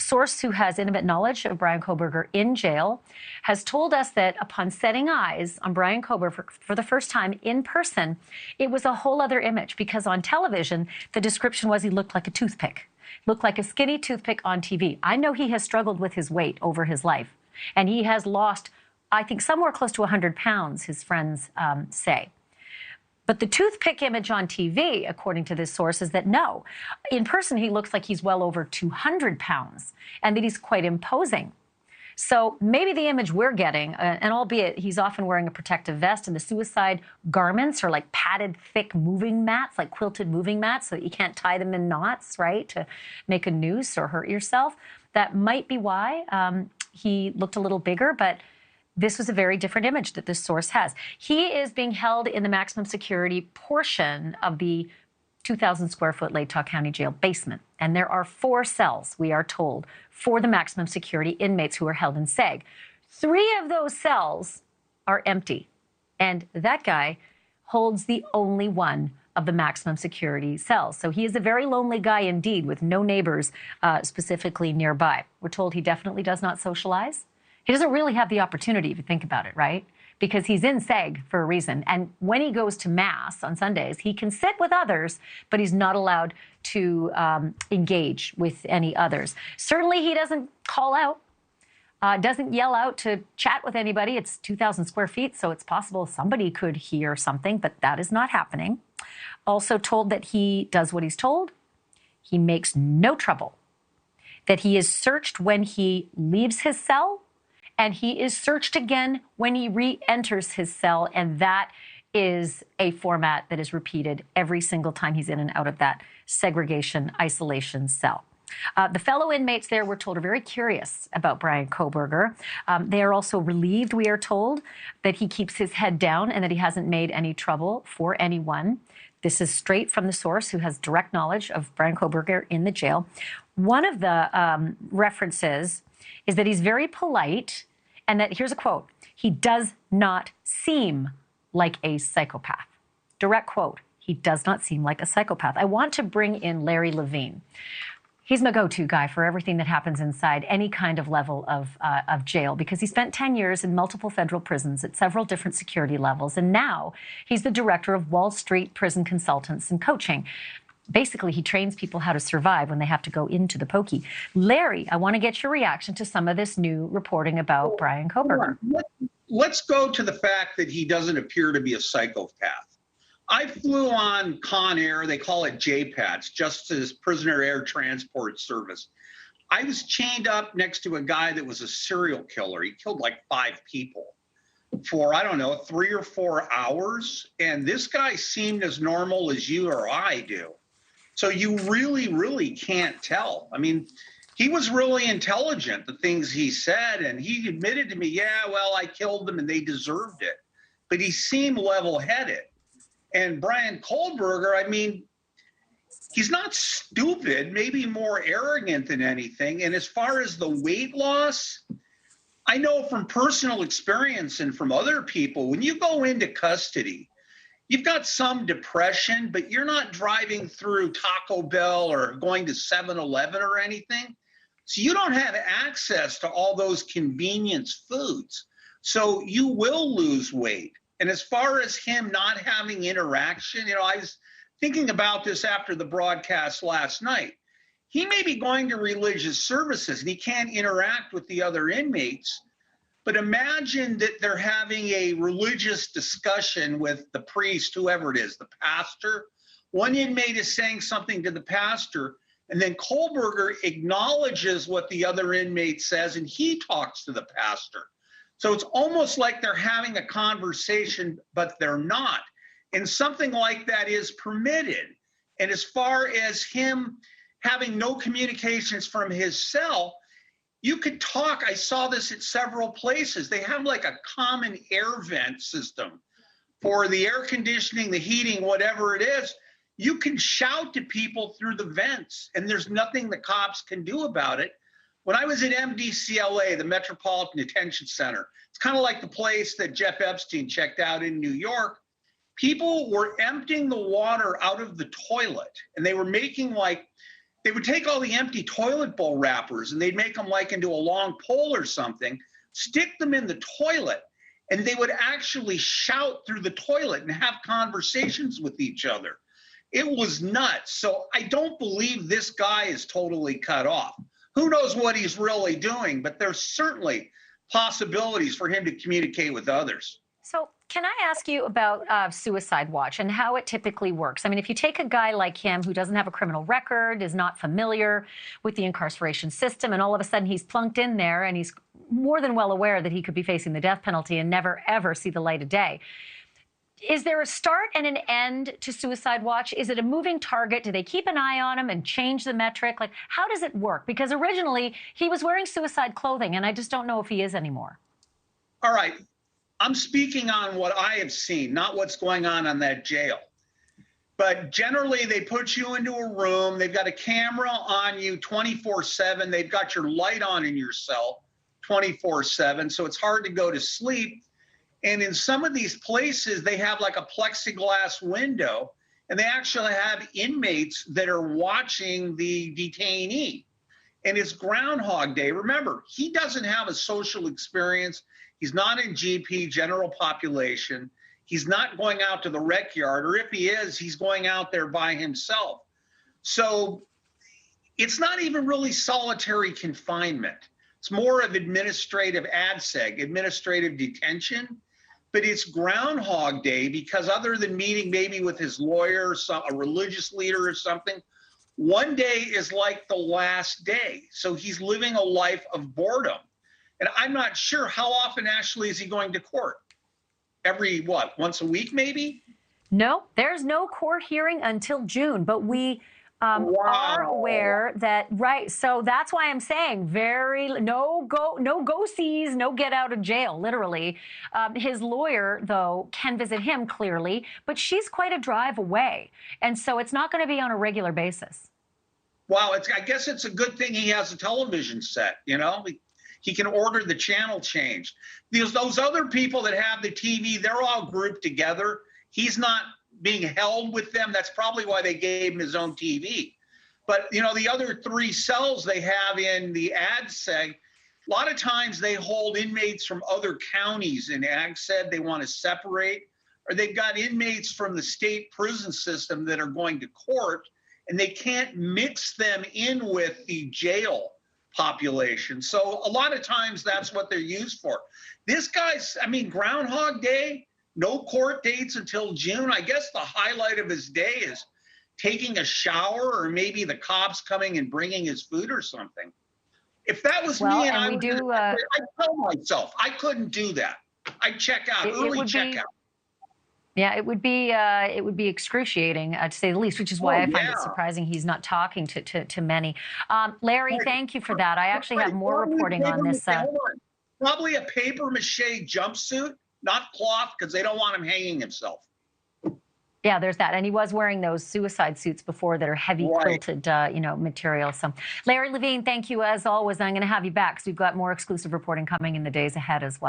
source who has intimate knowledge of Bryan Kohberger in jail has told us that upon setting eyes on Bryan Kohberger for the first time in person, it was a whole other image, because on television, the description was he looked like a toothpick, looked like a skinny toothpick on TV. I know he has struggled with his weight over his life, and he has lost, I think, somewhere close to 100 pounds, his friends say. But the toothpick image on TV, according to this source, is that no, in person he looks like he's well over 200 pounds and that he's quite imposing. So maybe the image we're getting, and albeit he's often wearing a protective vest, and the suicide garments are like padded, thick moving mats, like quilted moving mats, so that you can't tie them in knots, right, to make a noose or hurt yourself. That might be why he looked a little bigger, but this was a very different image that this source has. He is being held in the maximum security portion of the 2,000 square foot Latah County Jail basement. And there are 4 cells, we are told, for the maximum security inmates who are held in SEG. 3 of those cells are empty. And that guy holds the only one of the maximum security cells. So he is a very lonely guy indeed, with no neighbors specifically nearby. We're told he definitely does not socialize. He doesn't really have the opportunity, if you think about it, right? Because he's in SEG for a reason. And when he goes to Mass on Sundays, he can sit with others, but he's not allowed to engage with any others. Certainly, he doesn't call out, doesn't yell out to chat with anybody. It's 2,000 square feet, so it's possible somebody could hear something, but that is not happening. Also told that he does what he's told. He makes no trouble. That he is searched when he leaves his cell, and he is searched again when he re-enters his cell, and that is a format that is repeated every single time he's in and out of that segregation, isolation cell. The fellow inmates there, we're told, are very curious about Bryan Kohberger. They are also relieved, we are told, that he keeps his head down and that he hasn't made any trouble for anyone. This is straight from the source who has direct knowledge of Bryan Kohberger in the jail. One of the references is that he's very polite, and that, here's a quote, he does not seem like a psychopath. Direct quote, he does not seem like a psychopath. I want to bring in Larry Levine. He's my go-to guy for everything that happens inside any kind of level of jail, because he spent 10 years in multiple federal prisons at several different security levels, and now he's the director of Wall Street Prison Consultants and Coaching. Basically, he trains people how to survive when they have to go into the pokey. Larry, I want to get your reaction to some of this new reporting about Bryan Kohberger. Let's go to the fact that he doesn't appear to be a psychopath. I flew on Con Air, they call it JPATS, Justice Prisoner Air Transport Service. I was chained up next to a guy that was a serial killer. He killed like 5 people for, I don't know, 3 or 4 hours. And this guy seemed as normal as you or I do. So you really can't tell. I mean, he was really intelligent, the things he said, and he admitted to me, yeah, well, I killed them and they deserved it. But he seemed level-headed. And Bryan Kohberger, I mean, he's not stupid, maybe more arrogant than anything. And as far as the weight loss, I know from personal experience and from other people, when you go into custody, you've got some depression, but you're not driving through Taco Bell or going to 7-Eleven or anything. So you don't have access to all those convenience foods. So you will lose weight. And as far as him not having interaction, you know, I was thinking about this after the broadcast last night. He may be going to religious services and he can't interact with the other inmates. But imagine that they're having a religious discussion with the priest, whoever it is, the pastor. One inmate is saying something to the pastor, and then Kohberger acknowledges what the other inmate says, and he talks to the pastor. So it's almost like they're having a conversation, but they're not. And something like that is permitted. And as far as him having no communications from his cell, you could talk. I saw this at several places. They have like a common air vent system for the air conditioning, the heating, whatever it is. You can shout to people through the vents, and there's nothing the cops can do about it. When I was at MDCLA, the Metropolitan Detention Center, it's kind of like the place that Jeff Epstein checked out in New York. People were emptying the water out of the toilet, and they were making like They would take all the empty toilet bowl wrappers and they'd make them like into a long pole or something, stick them in the toilet, and they would actually shout through the toilet and have conversations with each other. It was nuts. So I don't believe this guy is totally cut off. Who knows what he's really doing, but there's certainly possibilities for him to communicate with others. So can I ask you about Suicide Watch and how it typically works? I mean, if you take a guy like him who doesn't have a criminal record, is not familiar with the incarceration system, and all of a sudden he's plunked in there and he's more than well aware that he could be facing the death penalty and never, ever see the light of day. Is there a start and an end to Suicide Watch? Is it a moving target? Do they keep an eye on him and change the metric? Like, how does it work? Because originally he was wearing suicide clothing, and I just don't know if he is anymore. All right. I'm speaking on what I have seen, not what's going on that jail. But generally, they put you into a room. They've got a camera on you 24/7. They've got your light on in your cell 24/7. So it's hard to go to sleep. And in some of these places, they have like a plexiglass window, and they actually have inmates that are watching the detainee. And it's Groundhog Day. Remember, he doesn't have a social experience. He's not in GP, general population. He's not going out to the rec yard, or if he is, he's going out there by himself. So it's not even really solitary confinement. It's more of administrative ADSEG, administrative detention. But it's Groundhog Day because other than meeting maybe with his lawyer, a religious leader or something, one day is like the last day. So he's living a life of boredom. And I'm not sure how often actually is he going to court? Every, what, once a week maybe? No, there's no court hearing until June, but we are aware that, right, so that's why I'm saying no go-sees, no get out of jail, literally. His lawyer, though, can visit him clearly, but she's quite a drive away, and so it's not going to be on a regular basis. Wow, I guess it's a good thing he has a television set, you know? He can order the channel changed. Because those other people that have the TV, they're all grouped together. He's not being held with them. That's probably why they gave him his own TV. But, you know, the other 3 cells they have in the ADSEG, a lot of times they hold inmates from other counties in AGSEG they want to separate, or they've got inmates from the state prison system that are going to court, and they can't mix them in with the jail population. So a lot of times that's what they're used for. This guy's, I mean, Groundhog Day, no court dates until June. I guess the highlight of his day is taking a shower, or maybe the cops coming and bringing his food or something. If that was me, and I'd tell myself I couldn't do that. I'd check out, early check out. Yeah, it would be excruciating, to say the least, which is why I find it surprising he's not talking to many. Larry, thank you for that. I actually have more reporting on this. Probably a papier-mâché jumpsuit, not cloth, because they don't want him hanging himself. Yeah, there's that. And he was wearing those suicide suits before that are heavy quilted, material. So, Larry Levine, thank you as always. I'm going to have you back because we've got more exclusive reporting coming in the days ahead as well.